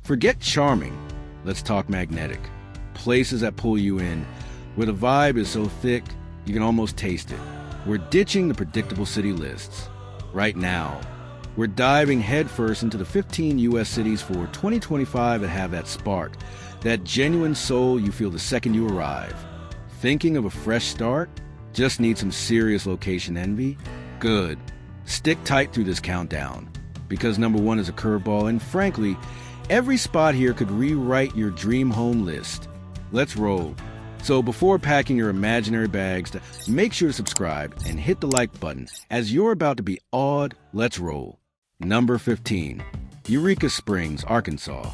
Forget charming. Let's talk magnetic. Places that pull you in, where the vibe is so thick you can almost taste it. We're ditching the predictable city lists. Right now, we're diving headfirst into the 15 U.S. cities for 2025 that have that spark, that genuine soul you feel the second you arrive. Thinking of a fresh start? Just need some serious location envy? Good. Stick tight through this countdown, because number one is a curveball, and frankly, every spot here could rewrite your dream home list. Let's roll. So before packing your imaginary bags, make sure to subscribe and hit the like button, as you're about to be awed. Let's roll. Number 15, Eureka Springs, Arkansas.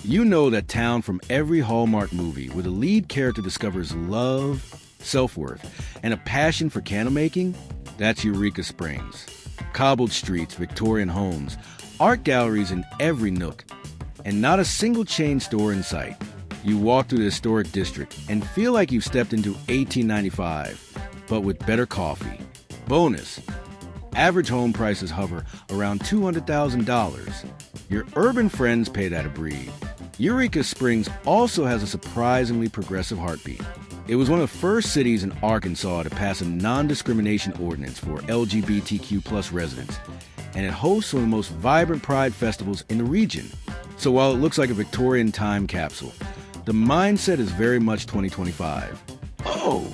You know that town from every Hallmark movie where the lead character discovers love, self-worth, and a passion for candle making? That's Eureka Springs. Cobbled streets, Victorian homes, art galleries in every nook, and not a single chain store in sight. You walk through the historic district and feel like you've stepped into 1895, but with better coffee. Bonus, average home prices hover around $200,000. Your urban friends pay that a breathe. Eureka Springs also has a surprisingly progressive heartbeat. It was one of the first cities in Arkansas to pass a non-discrimination ordinance for LGBTQ+ residents, and it hosts one of the most vibrant pride festivals in the region. So while it looks like a Victorian time capsule, the mindset is very much 2025. Oh,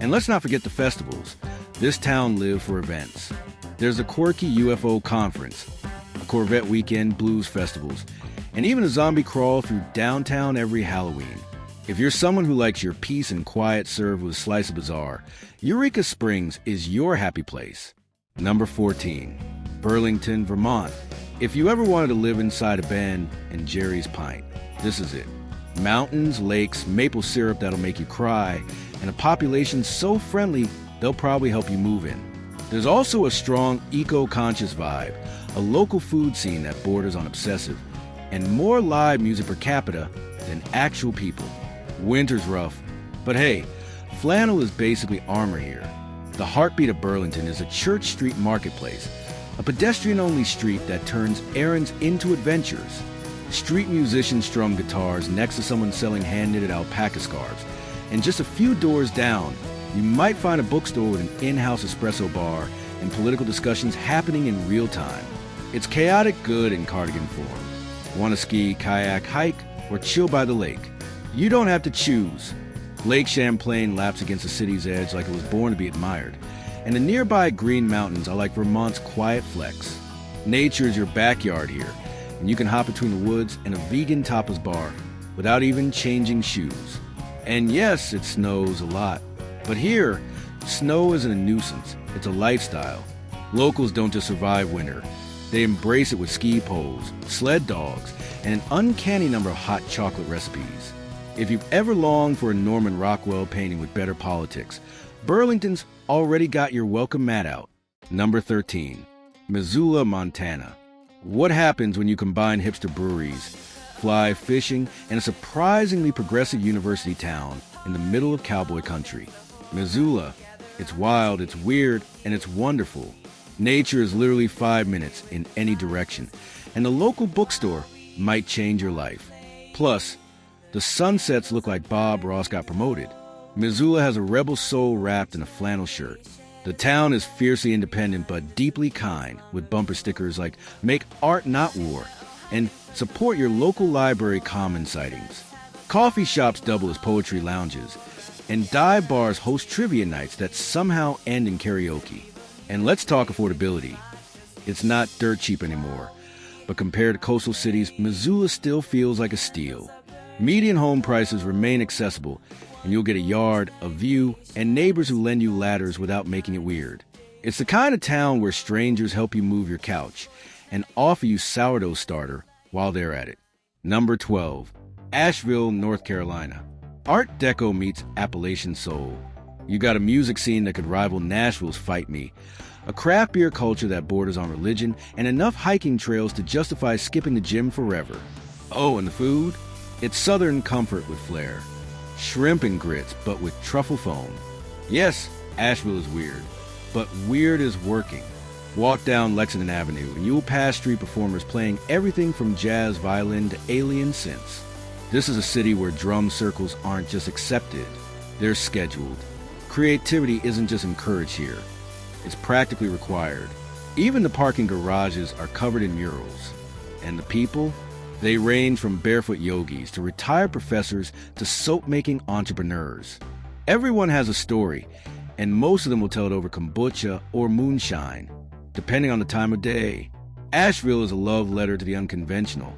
and let's not forget the festivals. This town lives for events. There's a quirky UFO conference, a Corvette weekend, blues festivals, and even a zombie crawl through downtown every Halloween. If you're someone who likes your peace and quiet served with a slice of bazaar, Eureka Springs is your happy place. Number 14, Burlington, Vermont. If you ever wanted to live inside a Ben and Jerry's pint, this is it. Mountains, lakes, maple syrup that'll make you cry, and a population so friendly they'll probably help you move in. There's also a strong eco-conscious vibe, a local food scene that borders on obsessive, and more live music per capita than actual people. Winter's rough, but hey, flannel is basically armor here. The heartbeat of Burlington is a Church Street marketplace, a pedestrian-only street that turns errands into adventures. Street musicians strum guitars next to someone selling hand-knitted alpaca scarves, and just a few doors down, you might find a bookstore with an in-house espresso bar and political discussions happening in real time. It's chaotic good in cardigan form. Want to ski, kayak, hike, or chill by the lake? You don't have to choose. Lake Champlain laps against the city's edge like it was born to be admired, and the nearby Green Mountains are like Vermont's quiet flex. Nature is your backyard here, and you can hop between the woods and a vegan tapas bar without even changing shoes. And yes, it snows a lot, but here, snow isn't a nuisance, it's a lifestyle. Locals don't just survive winter, they embrace it with ski poles, sled dogs, and an uncanny number of hot chocolate recipes. If you've ever longed for a Norman Rockwell painting with better politics, Burlington's already got your welcome mat out. Number 13, Missoula, Montana. What happens when you combine hipster breweries, fly fishing, and a surprisingly progressive university town in the middle of cowboy country? Missoula, it's wild, it's weird, and it's wonderful. Nature is literally 5 minutes in any direction, and the local bookstore might change your life. Plus, the sunsets look like Bob Ross got promoted. Missoula has a rebel soul wrapped in a flannel shirt. The town is fiercely independent but deeply kind, with bumper stickers like "Make Art Not War" and "Support your local library common sightings." Coffee shops double as poetry lounges, and dive bars host trivia nights that somehow end in karaoke. And let's talk affordability. It's not dirt cheap anymore, but compared to coastal cities, Missoula still feels like a steal. Median home prices remain accessible, and you'll get a yard, a view, and neighbors who lend you ladders without making it weird. It's the kind of town where strangers help you move your couch and offer you sourdough starter while they're at it. Number 12, Asheville, North Carolina. Art Deco meets Appalachian soul. You got a music scene that could rival Nashville's Fight Me, a craft beer culture that borders on religion, and enough hiking trails to justify skipping the gym forever. Oh, and the food? It's Southern comfort with flair. Shrimp and grits, but with truffle foam. Yes, Asheville is weird, but weird is working. Walk down Lexington Avenue and you'll pass street performers playing everything from jazz violin to alien synths. This is a city where drum circles aren't just accepted, they're scheduled. Creativity isn't just encouraged here, it's practically required. Even the parking garages are covered in murals. And the people? They range from barefoot yogis to retired professors to soap-making entrepreneurs. Everyone has a story, and most of them will tell it over kombucha or moonshine, depending on the time of day. Asheville is a love letter to the unconventional,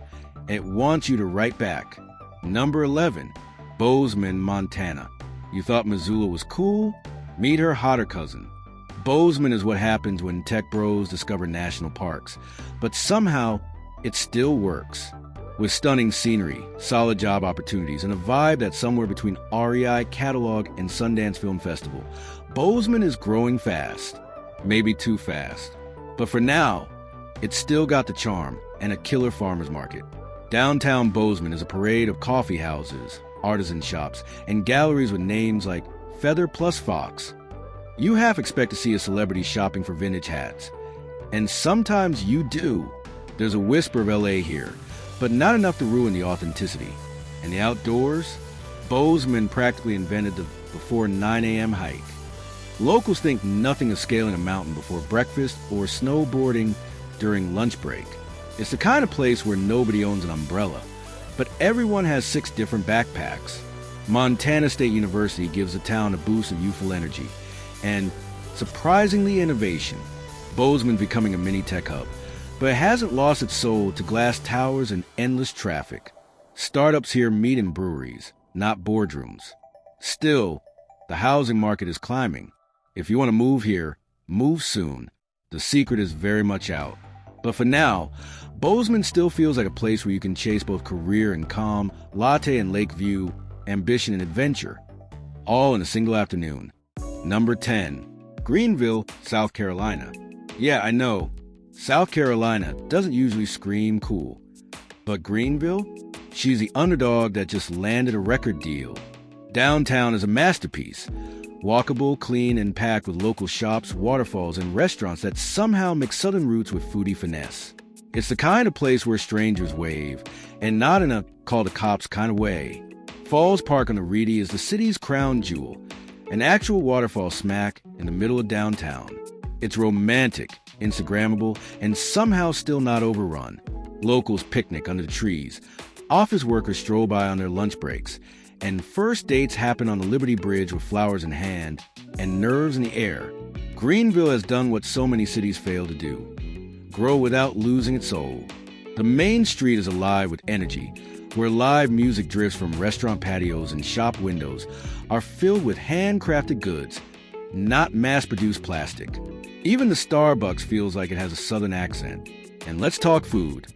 and it wants you to write back. Number 11, Bozeman, Montana. You thought Missoula was cool? Meet her hotter cousin. Bozeman is what happens when tech bros discover national parks, but somehow it still works. With stunning scenery, solid job opportunities, and a vibe that's somewhere between REI, Catalog, and Sundance Film Festival, Bozeman is growing fast. Maybe too fast. But for now, it's still got the charm and a killer farmer's market. Downtown Bozeman is a parade of coffee houses, artisan shops, and galleries with names like Feather Plus Fox. You half expect to see a celebrity shopping for vintage hats. And sometimes you do. There's a whisper of LA here, but not enough to ruin the authenticity. And the outdoors? Bozeman practically invented the before 9 a.m. hike. Locals think nothing of scaling a mountain before breakfast or snowboarding during lunch break. It's the kind of place where nobody owns an umbrella, but everyone has 6 different backpacks. Montana State University gives the town a boost of youthful energy. And, surprisingly, innovation. Bozeman's becoming a mini tech hub, but it hasn't lost its soul to glass towers and endless traffic. Startups here meet in breweries, not boardrooms. Still, the housing market is climbing. If you want to move here, move soon. The secret is very much out. But for now, Bozeman still feels like a place where you can chase both career and calm, latte and lake view, ambition and adventure, all in a single afternoon. Number 10, Greenville, South Carolina. Yeah, I know, South Carolina doesn't usually scream cool. But Greenville? She's the underdog that just landed a record deal. Downtown is a masterpiece. Walkable, clean, and packed with local shops, waterfalls, and restaurants that somehow mix southern roots with foodie finesse. It's the kind of place where strangers wave, and not in a call the cops kind of way. Falls Park on the Reedy is the city's crown jewel, an actual waterfall smack in the middle of downtown. It's romantic, Instagrammable, and somehow still not overrun. Locals picnic under the trees, office workers stroll by on their lunch breaks, and first dates happen on the Liberty Bridge with flowers in hand and nerves in the air. Greenville has done what so many cities fail to do: grow without losing its soul. The main street is alive with energy, where live music drifts from restaurant patios and shop windows are filled with handcrafted goods, not mass-produced plastic. Even the Starbucks feels like it has a southern accent. And let's talk food.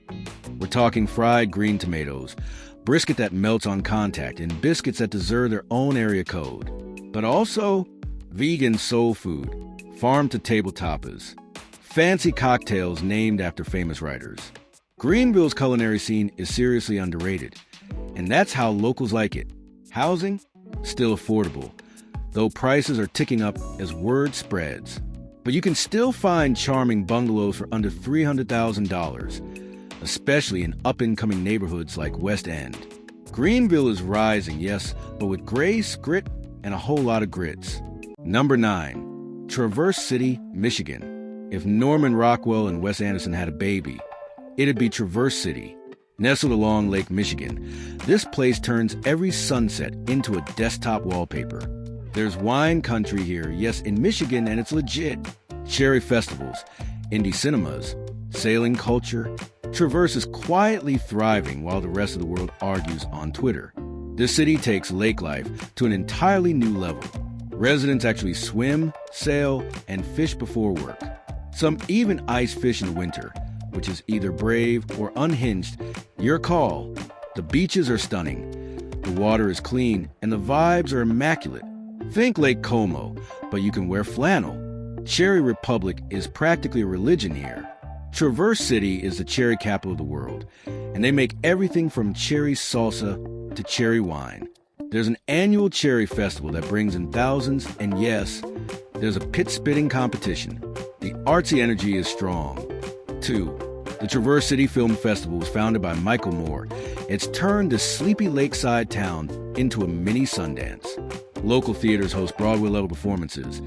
We're talking fried green tomatoes, brisket that melts on contact, and biscuits that deserve their own area code. But also vegan soul food, farm-to-table tapas, fancy cocktails named after famous writers. Greenville's culinary scene is seriously underrated, and that's how locals like it. Housing? Still affordable, though prices are ticking up as word spreads. But you can still find charming bungalows for under $300,000, especially in up-and-coming neighborhoods like West End. Greenville is rising, yes, but with grace, grit, and a whole lot of grits. Number 9, Traverse City, Michigan. If Norman Rockwell and Wes Anderson had a baby, it'd be Traverse City. Nestled along Lake Michigan, this place turns every sunset into a desktop wallpaper. There's wine country here, yes, in Michigan, and it's legit. Cherry festivals, indie cinemas, sailing culture. Traverse is quietly thriving while the rest of the world argues on Twitter. This city takes lake life to an entirely new level. Residents actually swim, sail, and fish before work. Some even ice fish in the winter, which is either brave or unhinged. Your call. The beaches are stunning, the water is clean, and the vibes are immaculate. Think Lake Como, but you can wear flannel. Cherry Republic is practically a religion here. Traverse City is the cherry capital of the world, and they make everything from cherry salsa to cherry wine. There's an annual cherry festival that brings in thousands, and yes, there's a pit spitting competition. The artsy energy is strong. 2. The Traverse City Film Festival was founded by Michael Moore. It's turned this sleepy lakeside town into a mini Sundance. Local theaters host Broadway-level performances,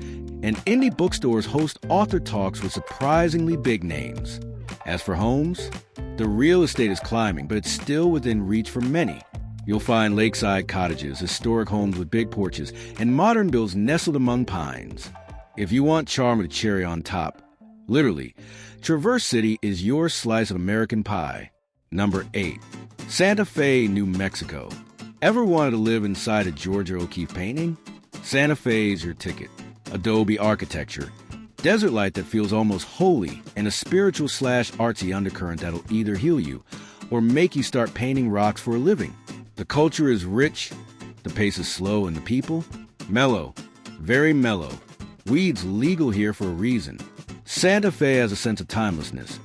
and indie bookstores host author talks with surprisingly big names. As for homes, the real estate is climbing, but it's still within reach for many. You'll find lakeside cottages, historic homes with big porches, and modern builds nestled among pines. If you want charm with a cherry on top, literally, Traverse City is your slice of American pie. Number 8. Santa Fe, New Mexico. Ever wanted to live inside a Georgia O'Keeffe painting? Santa Fe is your ticket. Adobe architecture, desert light that feels almost holy, and a spiritual/artsy undercurrent that'll either heal you or make you start painting rocks for a living. The culture is rich, the pace is slow, and the people? Mellow. Very mellow. Weed's legal here for a reason. Santa Fe has a sense of timelessness,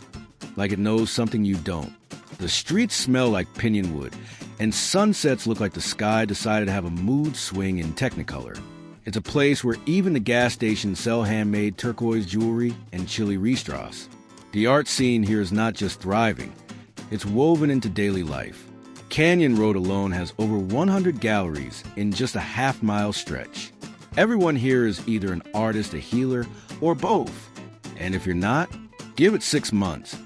like it knows something you don't. The streets smell like pinyon wood, and sunsets look like the sky decided to have a mood swing in Technicolor. It's a place where even the gas stations sell handmade turquoise jewelry and chili ristros. The art scene here is not just thriving, it's woven into daily life. Canyon Road alone has over 100 galleries in just a half-mile stretch. Everyone here is either an artist, a healer, or both. And if you're not, give it 6 months.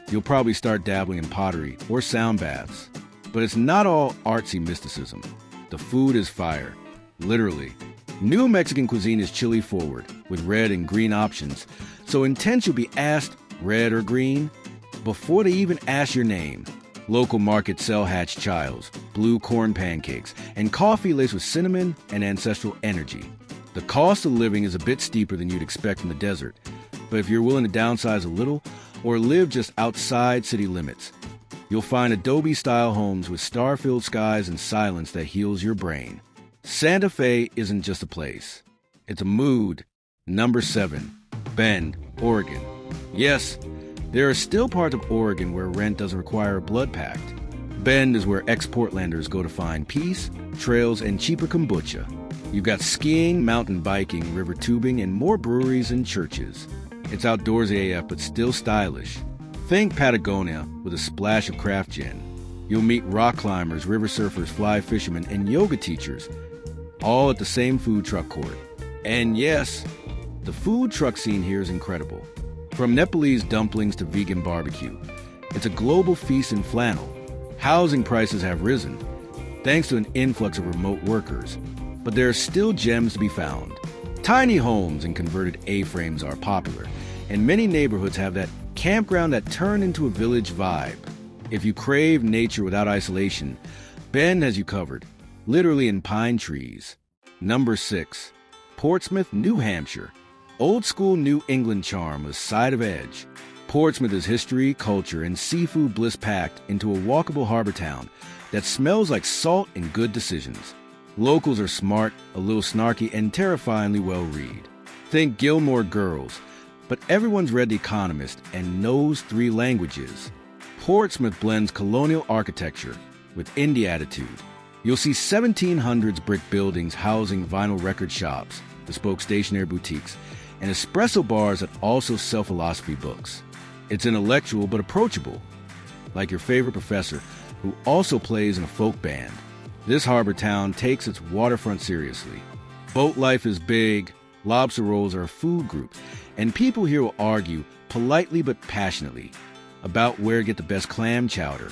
You'll probably start dabbling in pottery or sound baths. But it's not all artsy mysticism. The food is fire, literally. New Mexican cuisine is chili forward, with red and green options, so intense you'll be asked red or green before they even ask your name. Local markets sell hatch chiles, blue corn pancakes, and coffee laced with cinnamon and ancestral energy. The cost of living is a bit steeper than you'd expect in the desert, but if you're willing to downsize a little or live just outside city limits, you'll find Adobe-style homes with star-filled skies and silence that heals your brain. Santa Fe isn't just a place. It's a mood. Number 7. Bend, Oregon. Yes, there are still parts of Oregon where rent doesn't require a blood pact. Bend is where ex-Portlanders go to find peace, trails, and cheaper kombucha. You've got skiing, mountain biking, river tubing, and more breweries and churches. It's outdoorsy AF, but still stylish. Think Patagonia with a splash of craft gin. You'll meet rock climbers, river surfers, fly fishermen, and yoga teachers, all at the same food truck court. And yes, the food truck scene here is incredible. From Nepalese dumplings to vegan barbecue, it's a global feast in flannel. Housing prices have risen, thanks to an influx of remote workers, but there are still gems to be found. Tiny homes and converted A-frames are popular, and many neighborhoods have that campground that turned into a village vibe. If you crave nature without isolation, Bend has you covered, literally in pine trees. Number 6. Portsmouth, New Hampshire. Old school New England charm with side of edge. Portsmouth is history, culture, and seafood bliss packed into a walkable harbor town that smells like salt and good decisions. Locals are smart, a little snarky, and terrifyingly well-read. Think Gilmore Girls, but everyone's read The Economist and knows 3 languages. Portsmouth blends colonial architecture with indie attitude. You'll see 1700s brick buildings housing vinyl record shops, bespoke stationery boutiques, and espresso bars that also sell philosophy books. It's intellectual but approachable, like your favorite professor who also plays in a folk band. This harbor town takes its waterfront seriously. Boat life is big, lobster rolls are a food group, and people here will argue, politely but passionately, about where to get the best clam chowder.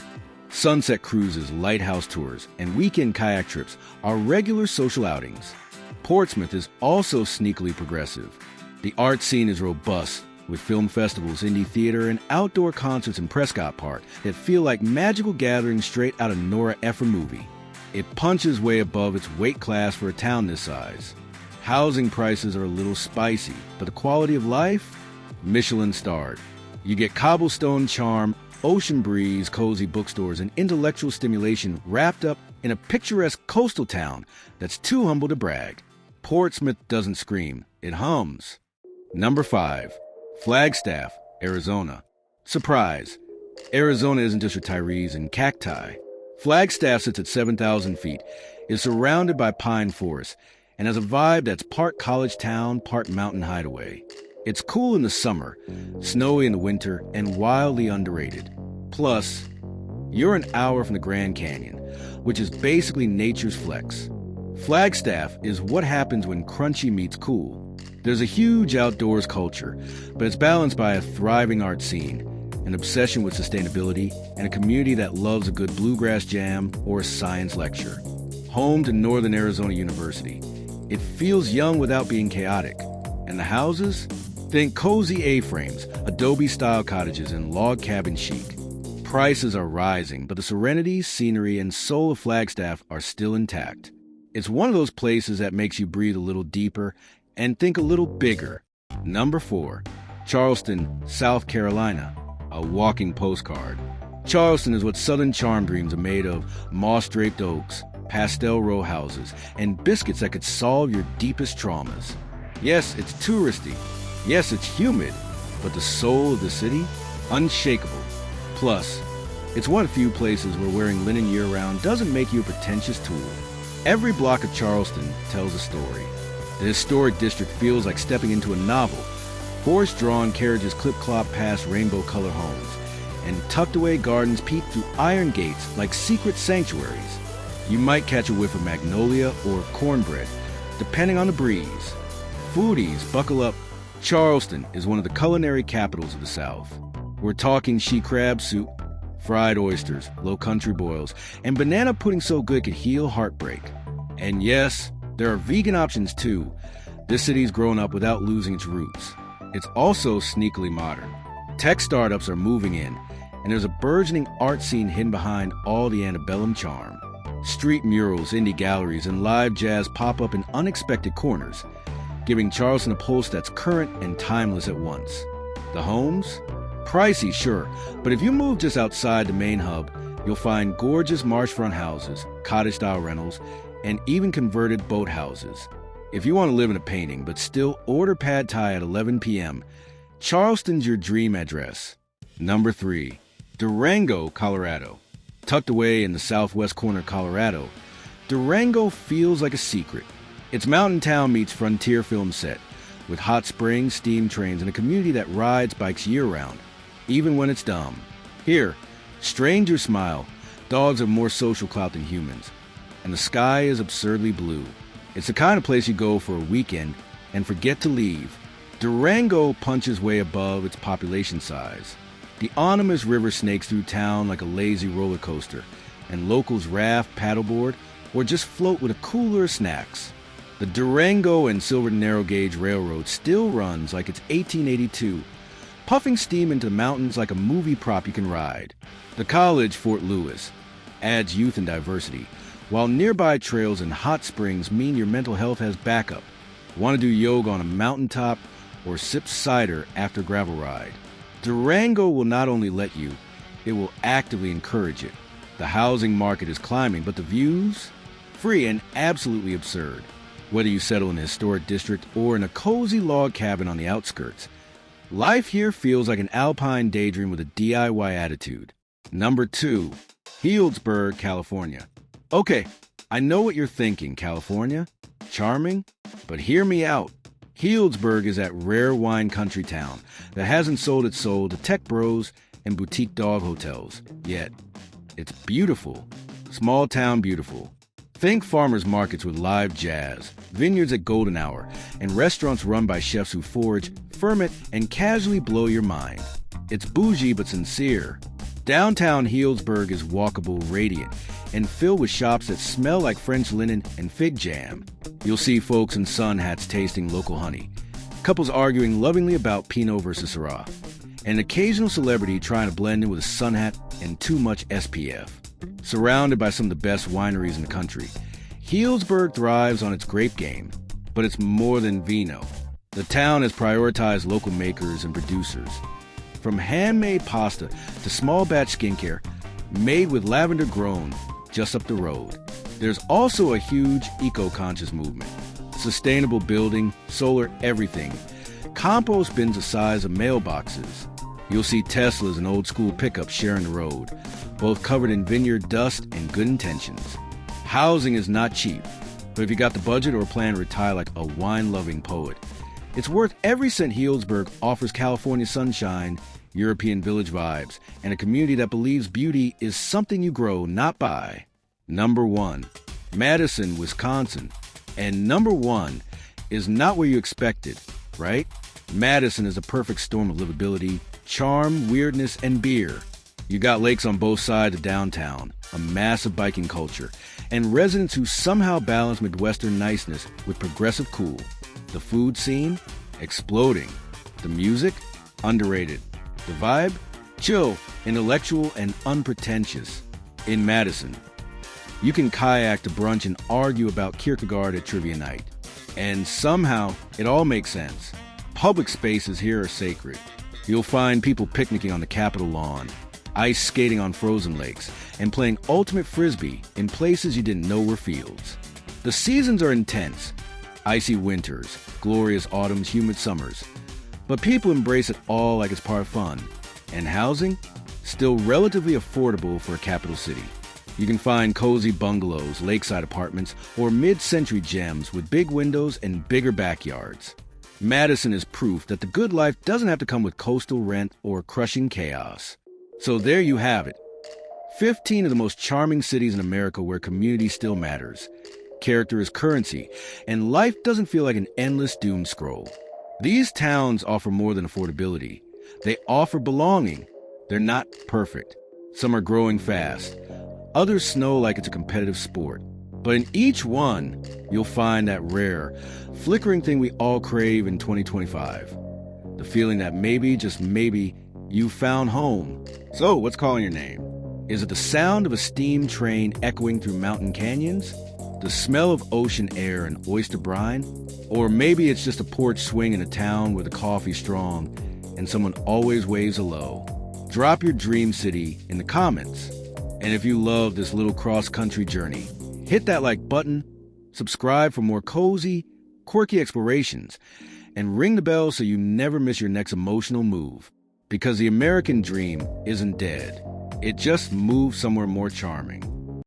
Sunset cruises, lighthouse tours, and weekend kayak trips are regular social outings. Portsmouth is also sneakily progressive. The art scene is robust, with film festivals, indie theater, and outdoor concerts in Prescott Park that feel like magical gatherings straight out of Nora Ephron movie. It punches way above its weight class for a town this size. Housing prices are a little spicy, but the quality of life? Michelin starred. You get cobblestone charm, ocean breeze, cozy bookstores, and intellectual stimulation wrapped up in a picturesque coastal town that's too humble to brag. Portsmouth doesn't scream, it hums. Number 5. Flagstaff, Arizona. Surprise! Arizona isn't just retirees and cacti. Flagstaff sits at 7,000 feet, is surrounded by pine forests, and has a vibe that's part college town, part mountain hideaway. It's cool in the summer, snowy in the winter, and wildly underrated. Plus, you're an hour from the Grand Canyon, which is basically nature's flex. Flagstaff is what happens when crunchy meets cool. There's a huge outdoors culture, but it's balanced by a thriving art scene, an obsession with sustainability, and a community that loves a good bluegrass jam or a science lecture. Home to Northern Arizona University, it feels young without being chaotic. And the houses? Think cozy A-frames, adobe-style cottages, and log cabin chic. Prices are rising, but the serenity, scenery, and soul of Flagstaff are still intact. It's one of those places that makes you breathe a little deeper and think a little bigger. Number 4, Charleston, South Carolina, a walking postcard. Charleston is what Southern charm dreams are made of: moss-draped oaks, pastel row houses, and biscuits that could solve your deepest traumas. Yes, it's touristy. Yes, it's humid, but the soul of the city? Unshakable. Plus, it's one of the few places where wearing linen year-round doesn't make you a pretentious tool. Every block of Charleston tells a story. The historic district feels like stepping into a novel. Horse-drawn carriages clip-clop past rainbow-colored homes, and tucked-away gardens peek through iron gates like secret sanctuaries. You might catch a whiff of magnolia or cornbread, depending on the breeze. Foodies, buckle up. Charleston is one of the culinary capitals of the South. We're talking she crab soup, fried oysters, low country boils, and banana pudding so good it could heal heartbreak. And yes, there are vegan options too. This city's grown up without losing its roots. It's also sneakily modern. Tech startups are moving in, and there's a burgeoning art scene hidden behind all the antebellum charm. Street murals, indie galleries, and live jazz pop up in unexpected corners, giving Charleston a pulse that's current and timeless at once. The homes? Pricey, sure, but if you move just outside the main hub, you'll find gorgeous marshfront houses, cottage-style rentals, and even converted boathouses. If you want to live in a painting but still order pad thai at 11 p.m., Charleston's your dream address. Number 3, Durango, Colorado. Tucked away in the southwest corner of Colorado, Durango feels like a secret. It's mountain town meets frontier film set, with hot springs, steam trains, and a community that rides bikes year-round, even when it's dumb. Here, strangers smile, dogs have more social clout than humans, and the sky is absurdly blue. It's the kind of place you go for a weekend and forget to leave. Durango punches way above its population size. The Animas River snakes through town like a lazy roller coaster, and locals raft, paddleboard, or just float with a cooler of snacks. The Durango and Silverton Narrow Gauge Railroad still runs like it's 1882, puffing steam into the mountains like a movie prop you can ride. The college, Fort Lewis, adds youth and diversity, while nearby trails and hot springs mean your mental health has backup. Want to do yoga on a mountaintop or sip cider after a gravel ride? Durango will not only let you, it will actively encourage it. The housing market is climbing, but the views? Free and absolutely absurd. Whether you settle in a historic district or in a cozy log cabin on the outskirts, life here feels like an alpine daydream with a DIY attitude. Number 2, Healdsburg, California. Okay, I know what you're thinking, California? Charming? But hear me out. Healdsburg is that rare wine country town that hasn't sold its soul to tech bros and boutique dog hotels yet. It's beautiful. Small town beautiful. Think farmers markets with live jazz, vineyards at golden hour, and restaurants run by chefs who forage, ferment, and casually blow your mind. It's bougie but sincere. Downtown Healdsburg is walkable, radiant, and filled with shops that smell like French linen and fig jam. You'll see folks in sun hats tasting local honey, couples arguing lovingly about Pinot versus Syrah, and an occasional celebrity trying to blend in with a sun hat and too much SPF. Surrounded by some of the best wineries in the country, Healdsburg thrives on its grape game, but it's more than vino. The town has prioritized local makers and producers. From handmade pasta to small batch skincare, made with lavender grown just up the road. There's also a huge eco-conscious movement. Sustainable building, solar everything. Compost bins the size of mailboxes. You'll see Teslas and old-school pickups sharing the road, both covered in vineyard dust and good intentions. Housing is not cheap, but if you got the budget or plan to retire like a wine-loving poet, It's worth every cent. Healdsburg offers California sunshine, European village vibes, and a community that believes beauty is something you grow, not buy. Number 1, Madison, Wisconsin. And number 1 is not where you expected, right? Madison is a perfect storm of livability, charm, weirdness, and beer. You got lakes on both sides of downtown, a massive biking culture, and residents who somehow balance Midwestern niceness with progressive cool. The food scene? Exploding. The music? Underrated. The vibe? Chill, intellectual, and unpretentious. In Madison, you can kayak to brunch and argue about Kierkegaard at trivia night. And somehow, it all makes sense. Public spaces here are sacred. You'll find people picnicking on the Capitol lawn, ice skating on frozen lakes, and playing ultimate frisbee in places you didn't know were fields. The seasons are intense. Icy winters, glorious autumns, humid summers. But people embrace it all like it's part of fun. And housing? Still relatively affordable for a capital city. You can find cozy bungalows, lakeside apartments, or mid-century gems with big windows and bigger backyards. Madison is proof that the good life doesn't have to come with coastal rent or crushing chaos. So there you have it. 15 of the most charming cities in America where community still matters. Character is currency, and life doesn't feel like an endless doom scroll. These towns offer more than affordability. They offer belonging. They're not perfect. Some are growing fast. Others snow like it's a competitive sport. But in each one, you'll find that rare, flickering thing we all crave in 2025. The feeling that maybe, just maybe, you found home. So, what's calling your name? Is it the sound of a steam train echoing through mountain canyons? The smell of ocean air and oyster brine? Or maybe it's just a porch swing in a town where the coffee's strong and someone always waves hello. Drop your dream city in the comments. And if you love this little cross-country journey, hit that like button, subscribe for more cozy, quirky explorations, and ring the bell so you never miss your next emotional move. Because the American dream isn't dead. It just moved somewhere more charming.